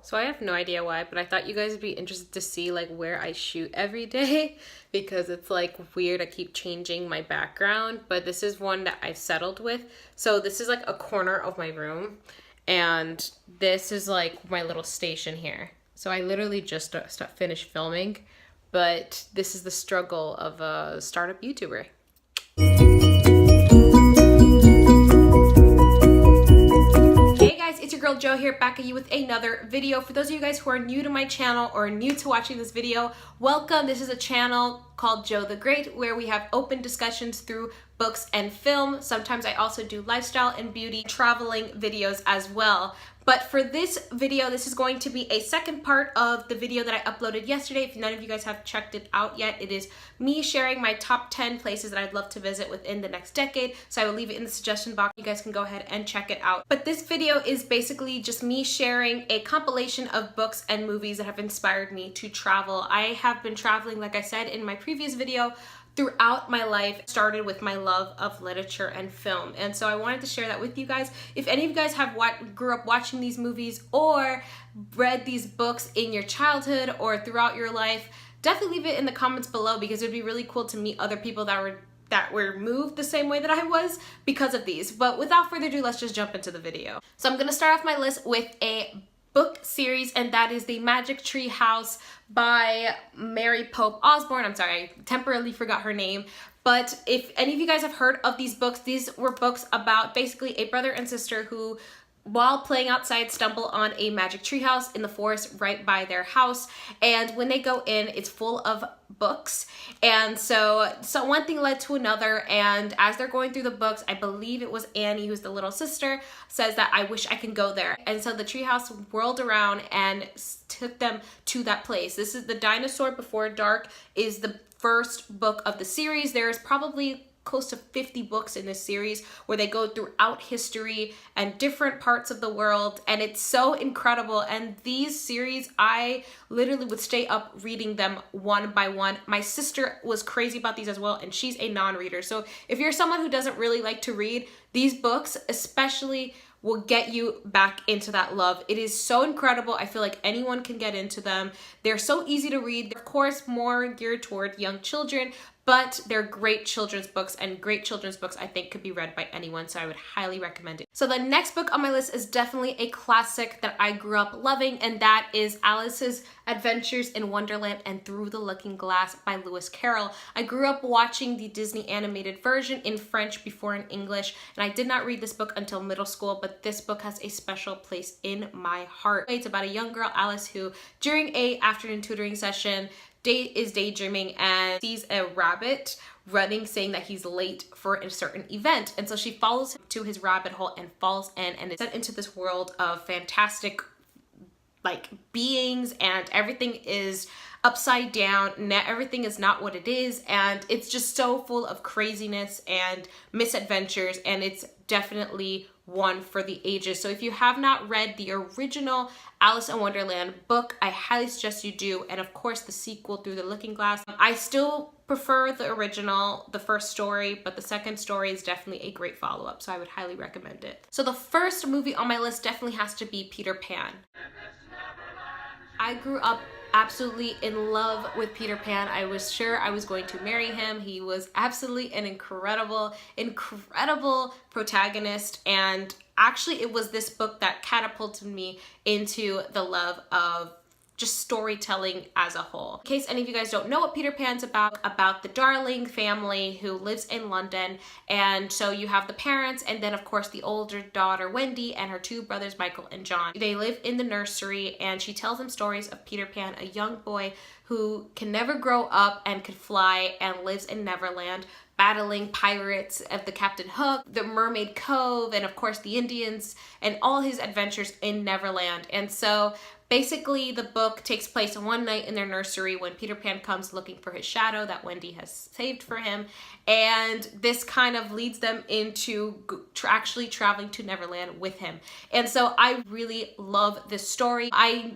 So I have no idea why, but I thought you guys would be interested to see like where I shoot every day because it's like weird. I keep changing my background, but this is one that I've settled with. So this is like a corner of my room and this is like my little station here. So I literally just finished filming, but this is the struggle of a startup YouTuber. It's your girl Jo here, back at you with another video. For those of you guys who are new to my channel or new to watching this video, welcome. This is a channel called Jo the Great where we have open discussions through books and film. Sometimes I also do lifestyle and beauty traveling videos as well. But for this video, this is going to be a second part of the video that I uploaded yesterday. If none of you guys have checked it out yet, it is me sharing my top 10 places that I'd love to visit within the next decade. So I will leave it in the suggestion box. You guys can go ahead and check it out. But this video is basically just me sharing a compilation of books and movies that have inspired me to travel. I have been traveling, like I said in my previous video, throughout my life. It started with my love of literature and film, and so I wanted to share that with you guys. If any of you guys have grew up watching these movies or read these books in your childhood or throughout your life, definitely leave it in the comments below because it would be really cool to meet other people that were moved the same way that I was because of these. But without further ado, let's just jump into the video. So I'm gonna start off my list with a book series, and that is The Magic Tree House by Mary Pope Osborne. I'm sorry, I temporarily forgot her name. But if any of you guys have heard of these books, these were books about basically a brother and sister who, while playing outside, stumble on a magic tree house in the forest right by their house. And when they go in, it's full of books. And so one thing led to another. And as they're going through the books, I believe it was Annie, who's the little sister, says that I wish I can go there. And so the treehouse whirled around and took them to that place. This is The Dinosaur Before Dark is the first book of the series. There's probably close to 50 books in this series where they go throughout history and different parts of the world, and it's so incredible. And these series, I literally would stay up reading them one by one. My sister was crazy about these as well, and she's a non-reader. So if you're someone who doesn't really like to read, these books especially will get you back into that love. It is so incredible. I feel like anyone can get into them. They're so easy to read. They're, of course, more geared toward young children, but they're great children's books, and great children's books I think could be read by anyone, so I would highly recommend it. So the next book on my list is definitely a classic that I grew up loving, and that is Alice's Adventures in Wonderland and Through the Looking Glass by Lewis Carroll. I grew up watching the Disney animated version in French before in English, and I did not read this book until middle school, but this book has a special place in my heart. It's about a young girl, Alice, who during a afternoon tutoring session is daydreaming and sees a rabbit running, saying that he's late for a certain event. And so she follows him to his rabbit hole and falls in, and is sent into this world of fantastic like beings, and everything is upside down. Everything is not what it is, and it's just so full of craziness and misadventures, and it's definitely one for the ages. So if you have not read the original Alice in Wonderland book, I highly suggest you do, and of course the sequel, Through the Looking Glass. I still prefer the original, the first story, but the second story is definitely a great follow-up, so I would highly recommend it. So the first movie on my list definitely has to be Peter Pan. I grew up absolutely in love with Peter Pan. I was sure I was going to marry him. He was absolutely an incredible protagonist, and actually it was this book that catapulted me into the love of just storytelling as a whole. In case any of you guys don't know what Peter Pan's about the Darling family who lives in London, and so you have the parents and then of course the older daughter Wendy and her two brothers Michael and John. They live in the nursery, and she tells them stories of Peter Pan, a young boy who can never grow up and could fly and lives in Neverland, battling pirates of the Captain Hook, the Mermaid Cove, and of course the Indians, and all his adventures in Neverland. And so basically the book takes place one night in their nursery when Peter Pan comes looking for his shadow that Wendy has saved for him, and this kind of leads them into actually traveling to Neverland with him. And so I really love this story. I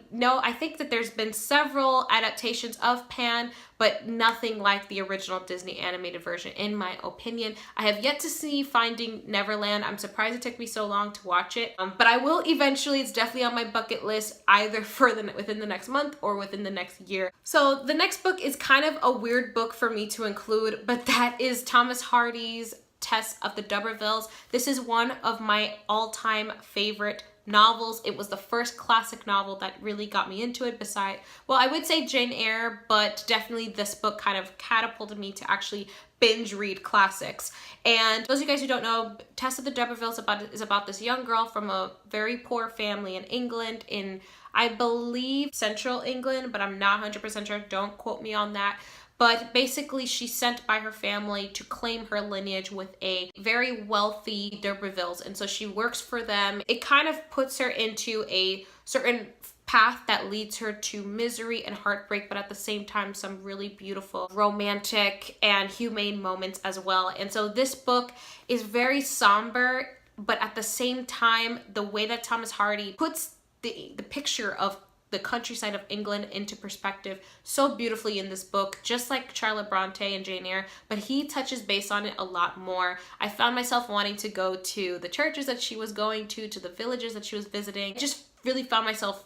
think that there's been several adaptations of Pan, but nothing like the original Disney animated version in my opinion. I have yet to see Finding Neverland. I'm surprised it took me so long to watch it, but I will eventually. It's definitely on my bucket list, either for within the next month or within the next year. So the next book is kind of a weird book for me to include, but that is Thomas Hardy's Tess of the Durbervilles. This is one of my all-time favorite novels. It was the first classic novel that really got me into it, beside, well, I would say Jane Eyre, but definitely this book kind of catapulted me to actually binge read classics. And those of you guys who don't know, Tess of the Durbervilles is about this young girl from a very poor family in England, in I believe central England, but I'm not 100% sure, don't quote me on that. But basically she's sent by her family to claim her lineage with a very wealthy Durbervilles, and so she works for them. It kind of puts her into a certain path that leads her to misery and heartbreak, but at the same time some really beautiful romantic and humane moments as well. And so this book is very somber, but at the same time the way that Thomas Hardy puts the picture of the countryside of England into perspective so beautifully in this book, just like Charlotte Bronte and Jane Eyre, but he touches base on it a lot more. I found myself wanting to go to the churches that she was going to the villages that she was visiting. I just really found myself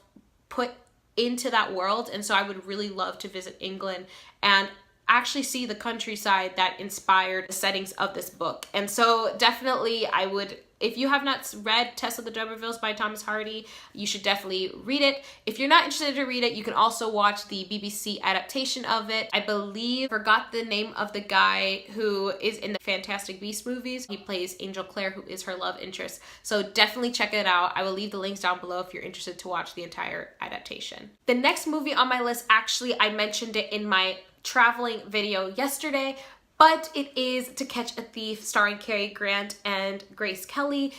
put into that world, and so I would really love to visit England and actually see the countryside that inspired the settings of this book. And so definitely I would, if you have not read Tess of the Durbervilles by Thomas Hardy, you should definitely read it. If you're not interested to read it, you can also watch the BBC adaptation of it. I believe, forgot the name of the guy who is in the Fantastic Beasts movies. He plays Angel Claire, who is her love interest. So definitely check it out. I will leave the links down below if you're interested to watch the entire adaptation. The next movie on my list, actually, I mentioned it in my traveling video yesterday, but it is To Catch a Thief, starring Cary Grant and Grace Kelly,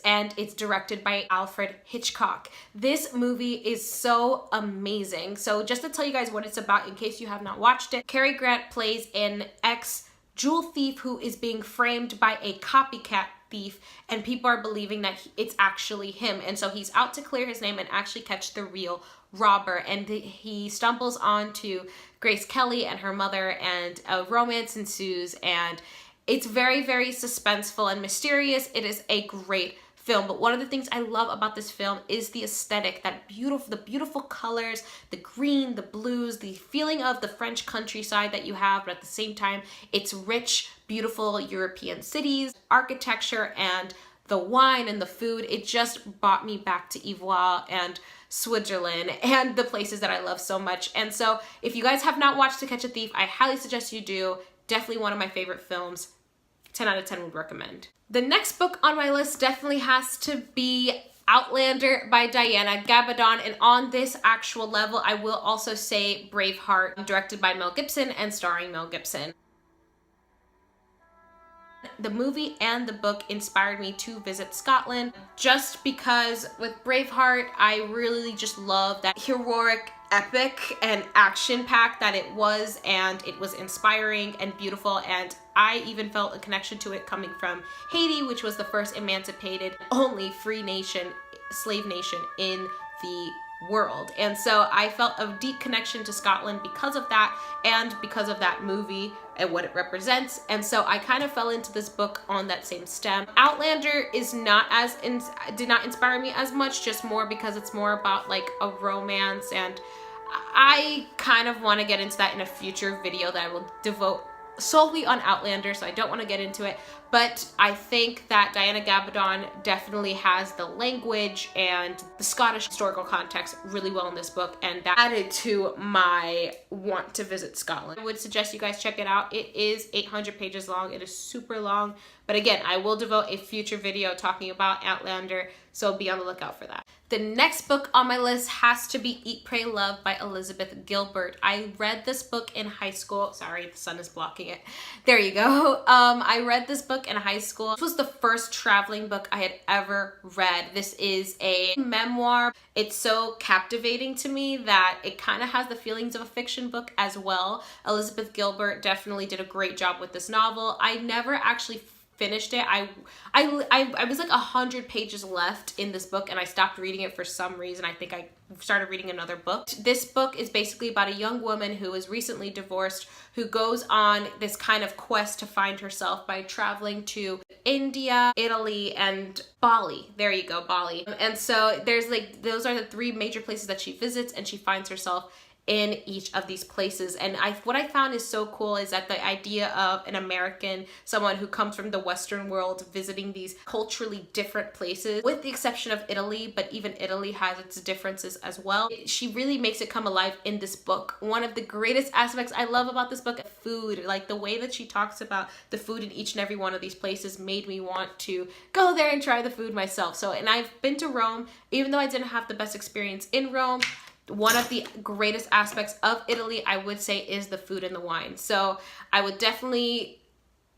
and it's directed by Alfred Hitchcock. This movie is so amazing. So just to tell you guys what it's about in case you have not watched it, Cary Grant plays an ex-jewel thief who is being framed by a copycat thief, and people are believing that it's actually him, and so he's out to clear his name and actually catch the real robber. And he stumbles onto Grace Kelly and her mother, and a romance ensues, and it's very, very suspenseful and mysterious. It is a great film, but one of the things I love about this film is the aesthetic, the beautiful colors, the green, the blues, the feeling of the French countryside that you have, but at the same time it's rich, beautiful European cities, architecture, and the wine and the food. It just brought me back to Ivoire and Switzerland and the places that I love so much. And so if you guys have not watched To Catch a Thief, I highly suggest you do. Definitely one of my favorite films. 10 out of 10 would recommend. The next book on my list definitely has to be Outlander by Diana Gabaldon, and on this actual level I will also say Braveheart, directed by Mel Gibson and starring Mel Gibson. The movie and the book inspired me to visit Scotland, just because with Braveheart I really just love that heroic, epic, and action-packed that it was, and it was inspiring and beautiful, and I even felt a connection to it coming from Haiti, which was the first emancipated, only free nation, slave nation in the world. And so I felt a deep connection to Scotland because of that, and because of that movie and what it represents. And so I kind of fell into this book on that same stem. Outlander is not as did not inspire me as much, just more because it's more about like a romance, and I kind of want to get into that in a future video that I will devote solely on Outlander, so I don't want to get into it. But I think that Diana Gabaldon definitely has the language and the Scottish historical context really well in this book, and that added to my want to visit Scotland. I would suggest you guys check it out. It is 800 pages long. It is super long, but again, I will devote a future video talking about Outlander, so be on the lookout for that. The next book on my list has to be Eat, Pray, Love by Elizabeth Gilbert. I read this book in high school. Sorry, the sun is blocking it. There you go. I read this book in high school. This was the first traveling book I had ever read. This is a memoir. It's so captivating to me that it kind of has the feelings of a fiction book as well. Elizabeth Gilbert definitely did a great job with this novel. I never actually finished it. I was like 100 pages left in this book and I stopped reading it for some reason. I think I started reading another book. This book is basically about a young woman who is recently divorced, who goes on this kind of quest to find herself by traveling to India, Italy, and Bali. There you go, Bali. And so there's like, those are the 3 major places that she visits, and she finds herself in each of these places. And what I found is so cool is that the idea of an American, someone who comes from the Western world, visiting these culturally different places, with the exception of Italy, but even Italy has its differences as well. She really makes it come alive in this book. One of the greatest aspects I love about this book is food. Like the way that she talks about the food in each and every one of these places made me want to go there and try the food myself. So, and I've been to Rome, even though I didn't have the best experience in Rome. One of the greatest aspects of Italy, I would say, is the food and the wine. So I would definitely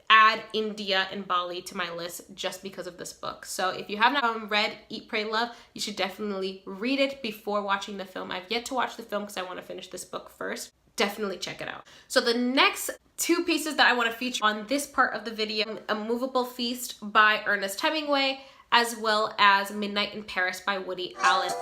add India and Bali to my list just because of this book. So if you have not read Eat, Pray, Love, you should definitely read it before watching the film. I've yet to watch the film because I want to finish this book first. Definitely check it out. So the next 2 pieces that I want to feature on this part of the video, A Moveable Feast by Ernest Hemingway, as well as Midnight in Paris by Woody Allen.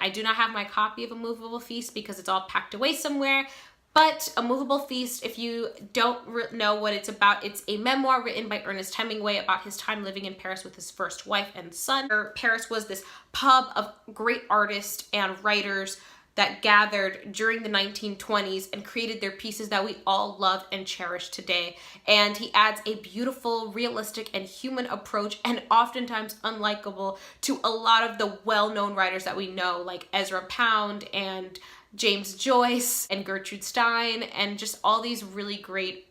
I do not have my copy of A Moveable Feast because it's all packed away somewhere, but A Moveable Feast, if you don't know what it's about, it's a memoir written by Ernest Hemingway about his time living in Paris with his first wife and son. Paris was this hub of great artists and writers that gathered during the 1920s and created their pieces that we all love and cherish today. And he adds a beautiful, realistic, and human approach, and oftentimes unlikable, to a lot of the well-known writers that we know, like Ezra Pound and James Joyce and Gertrude Stein, and just all these really great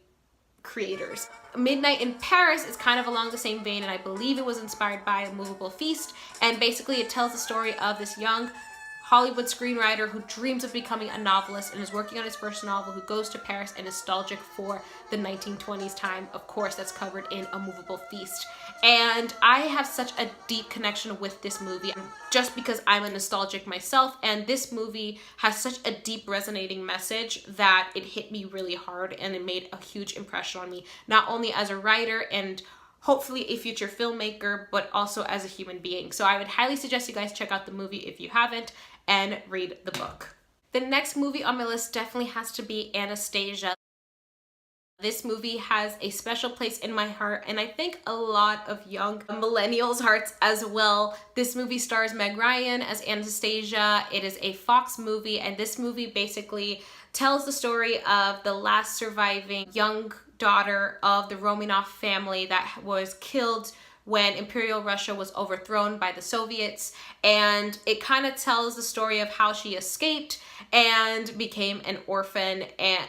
creators. Midnight in Paris is kind of along the same vein, and I believe it was inspired by A Moveable Feast. And basically it tells the story of this young Hollywood screenwriter who dreams of becoming a novelist and is working on his first novel, who goes to Paris and is nostalgic for the 1920s time. Of course, that's covered in A Moveable Feast. And I have such a deep connection with this movie just because I'm a nostalgic myself, and this movie has such a deep resonating message that it hit me really hard and it made a huge impression on me, not only as a writer and hopefully a future filmmaker, but also as a human being. So I would highly suggest you guys check out the movie if you haven't, and read the book. The next movie on my list definitely has to be Anastasia. This movie has a special place in my heart, and I think a lot of young millennials' hearts as well. This movie stars Meg Ryan as Anastasia. It is a Fox movie, and this movie basically tells the story of the last surviving young daughter of the Romanov family that was killed when Imperial Russia was overthrown by the Soviets. And it kind of tells the story of how she escaped and became an orphan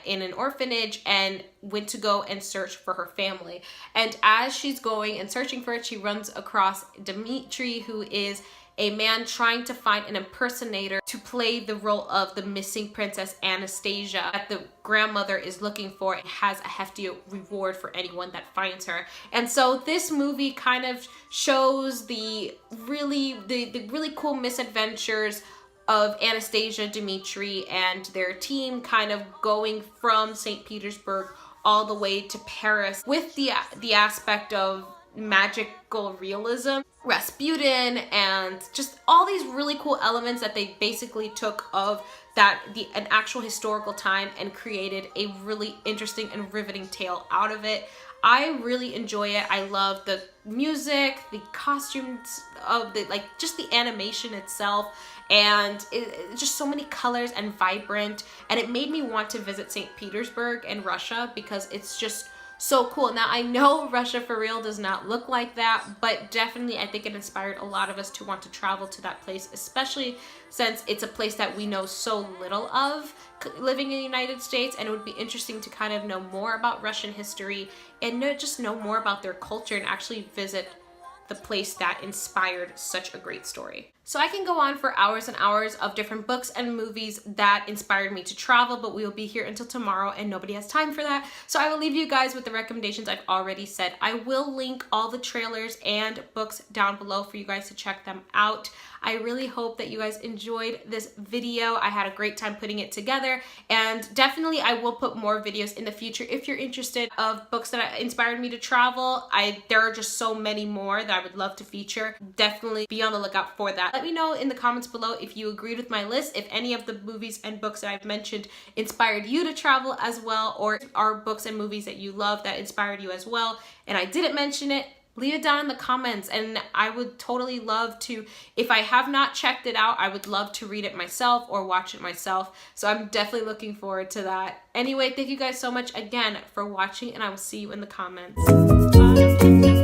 in an orphanage and went to go and search for her family. And as she's going and searching for it, she runs across Dmitri, who is a man trying to find an impersonator to play the role of the missing princess Anastasia that the grandmother is looking for, and has a hefty reward for anyone that finds her. And so this movie kind of shows the really cool misadventures of Anastasia, Dmitri, and their team kind of going from St. Petersburg all the way to Paris, with the aspect of magical realism, Rasputin, and just all these really cool elements that they basically took of an actual historical time and created a really interesting and riveting tale out of it. I really enjoy it. I love the music, the costumes of just the animation itself, and it's just so many colors and vibrant, and it made me want to visit St. Petersburg in Russia because it's just so cool. Now, I know Russia for real does not look like that, but definitely I think it inspired a lot of us to want to travel to that place, especially since it's a place that we know so little of living in the United States, and it would be interesting to kind of know more about Russian history and just know more about their culture and actually visit the place that inspired such a great story. So I can go on for hours and hours of different books and movies that inspired me to travel, but we will be here until tomorrow and nobody has time for that. So I will leave you guys with the recommendations I've already said. I will link all the trailers and books down below for you guys to check them out. I really hope that you guys enjoyed this video. I had a great time putting it together, and definitely I will put more videos in the future if you're interested of books that inspired me to travel. There are just so many more that I would love to feature. Definitely be on the lookout for that. Let me know in the comments below if you agreed with my list, if any of the movies and books that I've mentioned inspired you to travel as well, or are books and movies that you love that inspired you as well and I didn't mention it. Leave it down in the comments, and I would totally love to, if I have not checked it out, I would love to read it myself or watch it myself. So I'm definitely looking forward to that. Anyway, thank you guys so much again for watching, and I will see you in the comments. Bye.